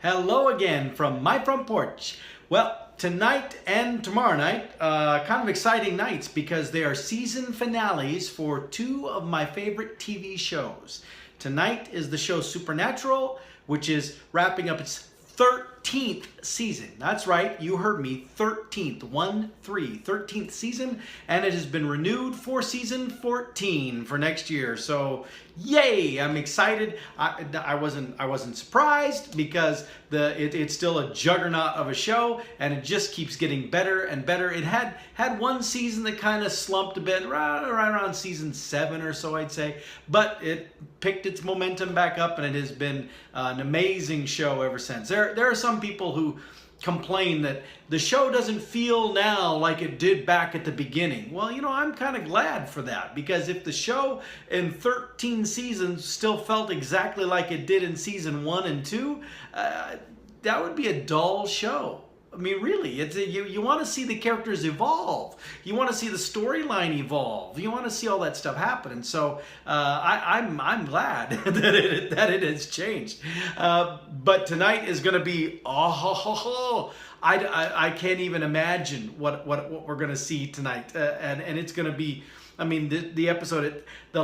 Hello again from my front porch. Well, tonight and tomorrow night, kind of exciting nights because they are season finales for two of my favorite TV shows. Tonight is the show Supernatural, which is wrapping up its 13th season. That's right, you heard me, 13th, 13th season, and it has been renewed for season 14 for next year. So, yay! I'm excited. I wasn't surprised because it's still a juggernaut of a show, and it just keeps getting better and better. It had one season that kind of slumped a bit, right around season 7 or so, I'd say, but it picked its momentum back up, and it has been an amazing show ever since. There are some people who complain that the show doesn't feel now like it did back at the beginning. Well, you know, I'm kind of glad for that, because if the show in 13 seasons still felt exactly like it did in season 1 and 2, that would be a dull show. I mean, really, you want to see the characters evolve. You want to see the storyline evolve. You want to see all that stuff happen. And so I'm glad that it has changed. But tonight is going to be I can't even imagine what we're going to see tonight, and it's going to be. I mean, the episode, the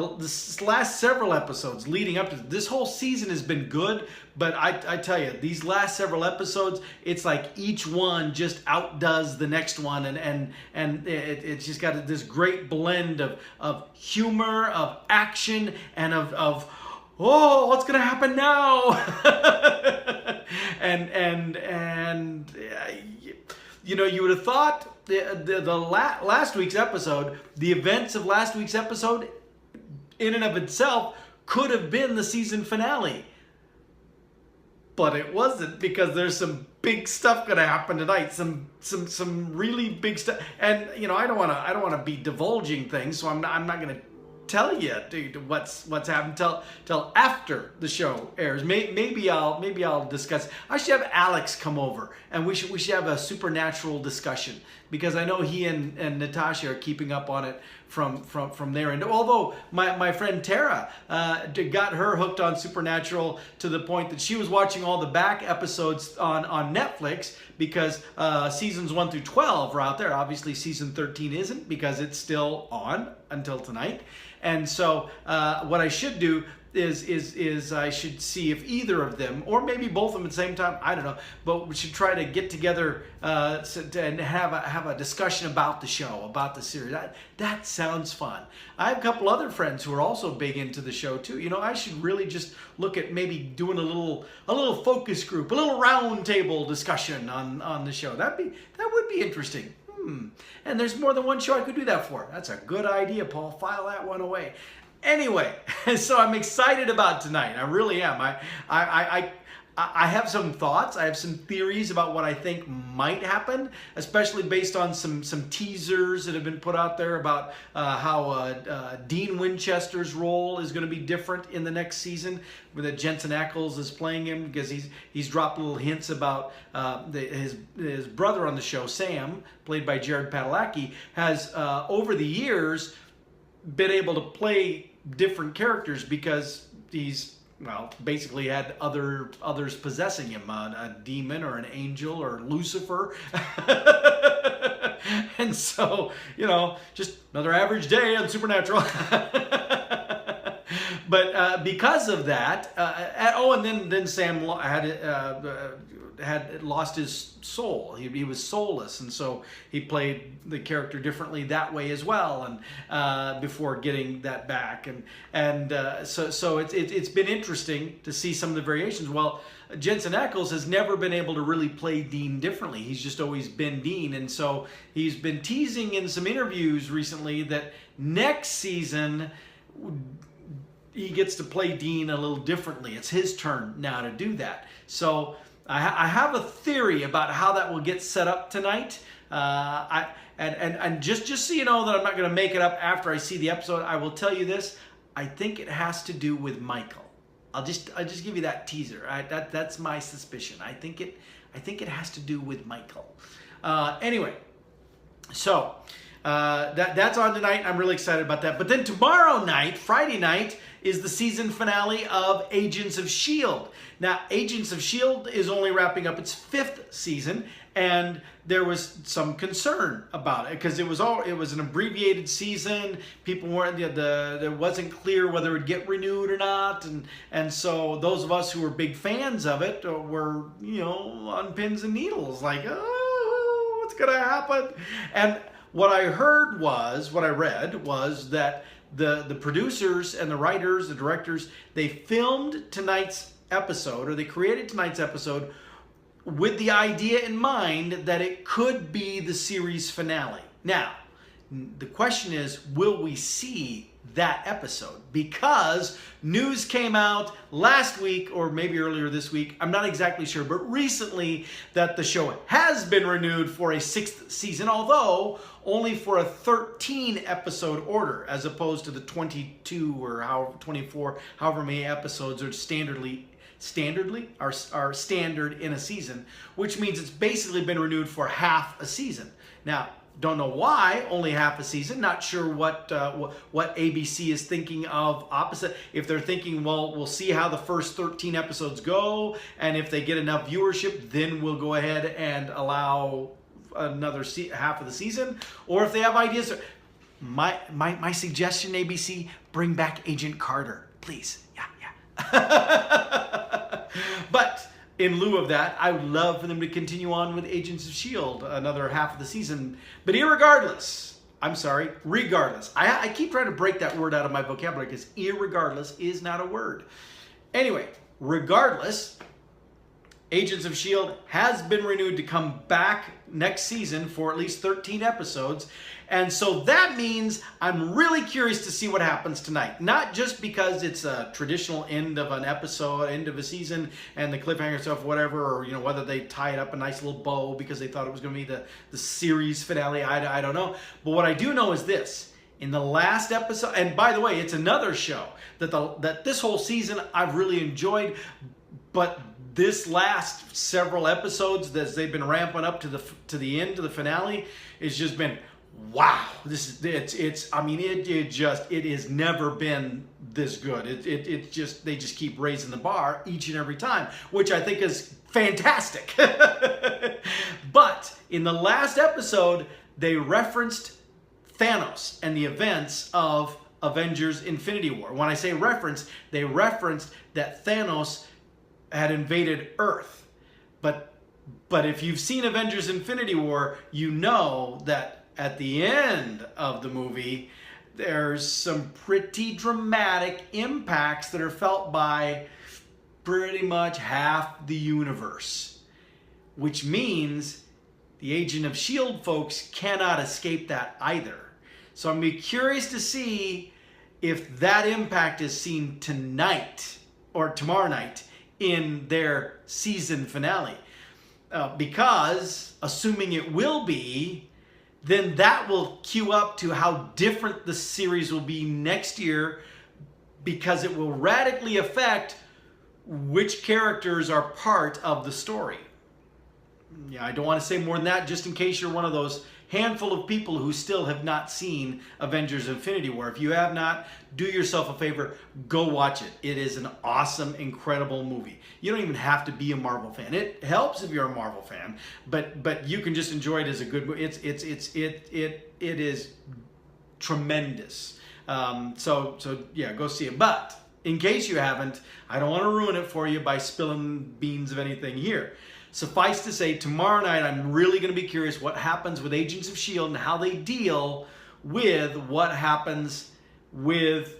last several episodes leading up to this whole season has been good, but I tell you, these last several episodes, it's like each one just outdoes the next one, and it's just got this great blend of humor, of action, and of oh, what's gonna happen now? and you know, you would have thought last week's episode, the events of last week's episode, in and of itself, could have been the season finale. But it wasn't, because there's some big stuff going to happen tonight. Some really big stuff. And you know, I don't want to be divulging things, so I'm not going to tell you what's happened till after the show airs. Maybe I'll discuss. I should have Alex come over, and we should have a supernatural discussion, because I know he and Natasha are keeping up on it from there. And although my friend Tara got her hooked on Supernatural to the point that she was watching all the back episodes on Netflix, because seasons 1 through 12 are out there. Obviously season 13 isn't, because it's still on until tonight. And so what I should do is I should see if either of them, or maybe both of them at the same time, I don't know, but we should try to get together and have a discussion about the show, about the series. That sounds fun. I have a couple other friends who are also big into the show too. You know, I should really just look at maybe doing a little focus group, a little round table discussion on the show. That would be interesting. And there's more than one show I could do that for. That's a good idea, Paul. File that one away. Anyway, so I'm excited about tonight. I really am. I have some thoughts. I have some theories about what I think might happen, especially based on some teasers that have been put out there about how Dean Winchester's role is going to be different in the next season, where that Jensen Ackles is playing him, because he's dropped little hints about his brother on the show, Sam, played by Jared Padalecki, has over the years been able to play different characters, because he's basically had others possessing him, a demon or an angel or Lucifer. And so, you know, just another average day on Supernatural. But because of that, and then Sam had lost his soul. He was soulless, and so he played the character differently that way as well, and before getting that back, so it's been interesting to see some of the variations. Well, Jensen Ackles has never been able to really play Dean differently. He's just always been Dean, and so he's been teasing in some interviews recently that next season he gets to play Dean a little differently. It's his turn now to do that. So I have a theory about how that will get set up tonight. And just so you know that I'm not going to make it up after I see the episode, I will tell you this: I think it has to do with Michael. I'll just give you that teaser. That's my suspicion. I think it has to do with Michael. Anyway, so That's on tonight. I'm really excited about that. But then tomorrow night, Friday night, is the season finale of Agents of S.H.I.E.L.D. Now, Agents of S.H.I.E.L.D. is only wrapping up its 5th season, and there was some concern about it because it was an abbreviated season. People weren't there wasn't clear whether it would get renewed or not, and so those of us who were big fans of it were on pins and needles, like, oh, what's gonna happen? And what I read was that the producers and the writers, the directors, they filmed tonight's episode, or they created tonight's episode with the idea in mind that it could be the series finale. Now, the question is, will we see that episode? Because news came out last week, or maybe earlier this week, I'm not exactly sure, but recently, that the show has been renewed for a 6th season, although only for a 13 episode order, as opposed to the 22 or 24, however many episodes are standard in a season, which means it's basically been renewed for half a season. Now, don't know why only half a season. Not sure what ABC is thinking of opposite. If they're thinking, well, we'll see how the first 13 episodes go, and if they get enough viewership, then we'll go ahead and allow another half of the season. Or if they have ideas. My suggestion, ABC, bring back Agent Carter, please. Yeah. But in lieu of that, I would love for them to continue on with Agents of S.H.I.E.L.D. another half of the season. But regardless, I keep trying to break that word out of my vocabulary because irregardless is not a word. Anyway, regardless, Agents of S.H.I.E.L.D. has been renewed to come back next season for at least 13 episodes. And so that means I'm really curious to see what happens tonight. Not just because it's a traditional end of an episode, end of a season, and the cliffhanger stuff, whatever, or whether they tie it up a nice little bow because they thought it was going to be the series finale. I don't know. But what I do know is this. In the last episode, and by the way, it's another show that this whole season I've really enjoyed, but this last several episodes, as they've been ramping up to the end, to the finale, it's just been wow. It has never been this good. They just keep raising the bar each and every time, which I think is fantastic. But in the last episode, they referenced Thanos and the events of Avengers Infinity War. When I say reference, they referenced that Thanos had invaded Earth. But if you've seen Avengers Infinity War, you know that at the end of the movie, there's some pretty dramatic impacts that are felt by pretty much half the universe. Which means the Agent of S.H.I.E.L.D. folks cannot escape that either. So I'm going to be curious to see if that impact is seen tonight or tomorrow night in their season finale. Because, assuming it will be, then that will cue up to how different the series will be next year, because it will radically affect which characters are part of the story. Yeah, I don't want to say more than that, just in case you're one of those handful of people who still have not seen Avengers Infinity War. If you have not, do yourself a favor, go watch it. It is an awesome, incredible movie. You don't even have to be a Marvel fan. It helps if you're a Marvel fan, but you can just enjoy it as a good movie. It is tremendous. So yeah, go see it. But in case you haven't, I don't want to ruin it for you by spilling beans of anything here. Suffice to say, tomorrow night, I'm really going to be curious what happens with Agents of S.H.I.E.L.D. and how they deal with what happens with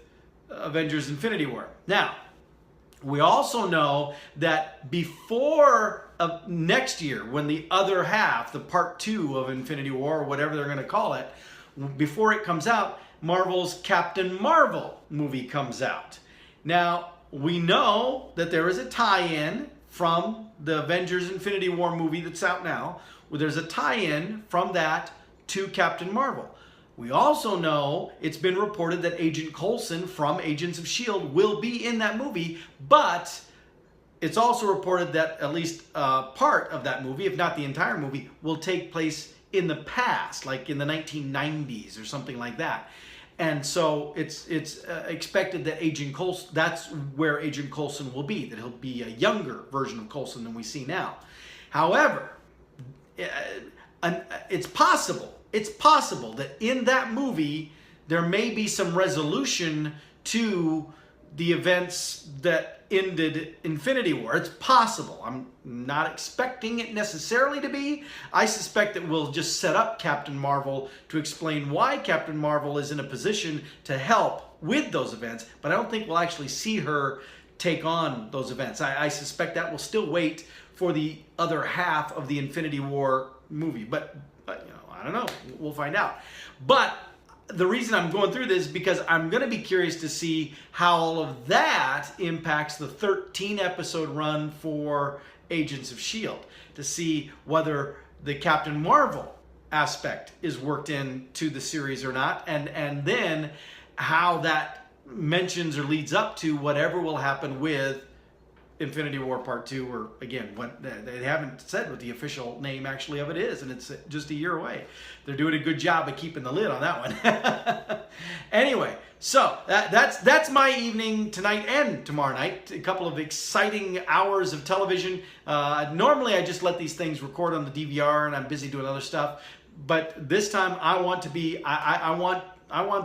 Avengers Infinity War. Now, we also know that before next year, when the other half, the part 2 of Infinity War, or whatever they're going to call it, before it comes out, Marvel's Captain Marvel movie comes out. Now, we know that there is a tie-in from the Avengers Infinity War movie that's out now, where there's a tie-in from that to Captain Marvel. We also know it's been reported that Agent Coulson from Agents of S.H.I.E.L.D. will be in that movie, but it's also reported that at least part of that movie, if not the entire movie, will take place in the past, like in the 1990s or something like that. And so it's expected that Agent Coulson, that's where Agent Coulson will be, that he'll be a younger version of Coulson than we see now. However, it's possible that in that movie there may be some resolution to the events that ended Infinity War. It's possible. I'm not expecting it necessarily to be. I suspect that we'll just set up Captain Marvel to explain why Captain Marvel is in a position to help with those events, but I don't think we'll actually see her take on those events. I suspect that will still wait for the other half of the Infinity War movie, but you know, I don't know. We'll find out. But the reason I'm going through this is because I'm going to be curious to see how all of that impacts the 13 episode run for Agents of S.H.I.E.L.D. to see whether the Captain Marvel aspect is worked into the series or not, and then how that mentions or leads up to whatever will happen with Infinity War Part 2, or again, what they haven't said what the official name actually of it is, and it's just a year away. They're doing a good job of keeping the lid on that one. Anyway, so that's my evening tonight and tomorrow night. A couple of exciting hours of television. Normally I just let these things record on the DVR and I'm busy doing other stuff, but this time I want to be, I want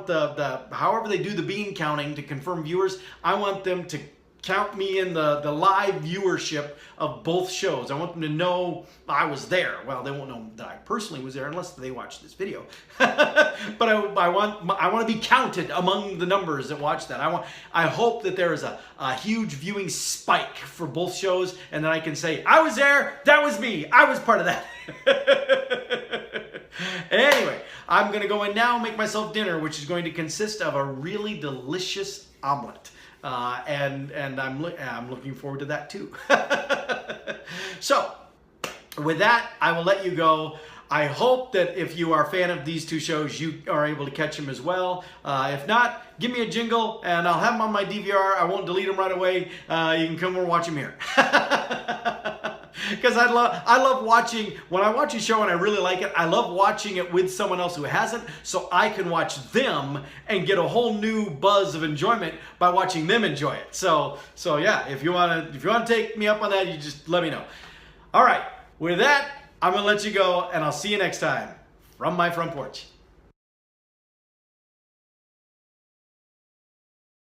the however they do the bean counting to confirm viewers, I want them to count me in the live viewership of both shows. I want them to know I was there. Well, they won't know that I personally was there unless they watch this video. But I want to be counted among the numbers that watch that. I hope that there is a huge viewing spike for both shows, and then I can say, I was there, that was me, I was part of that. Anyway, I'm going to go in now and make myself dinner, which is going to consist of a really delicious omelet. And I'm looking forward to that too. So, with that, I will let you go. I hope that if you are a fan of these two shows, you are able to catch them as well. If not, give me a jingle and I'll have them on my DVR. I won't delete them right away. You can come over and watch them here. Because I love watching, when I watch a show and I really like it, I love watching it with someone else who hasn't, so I can watch them and get a whole new buzz of enjoyment by watching them enjoy it. So yeah, if you want to take me up on that, you just let me know. All right, with that, I'm going to let you go, and I'll see you next time from my front porch.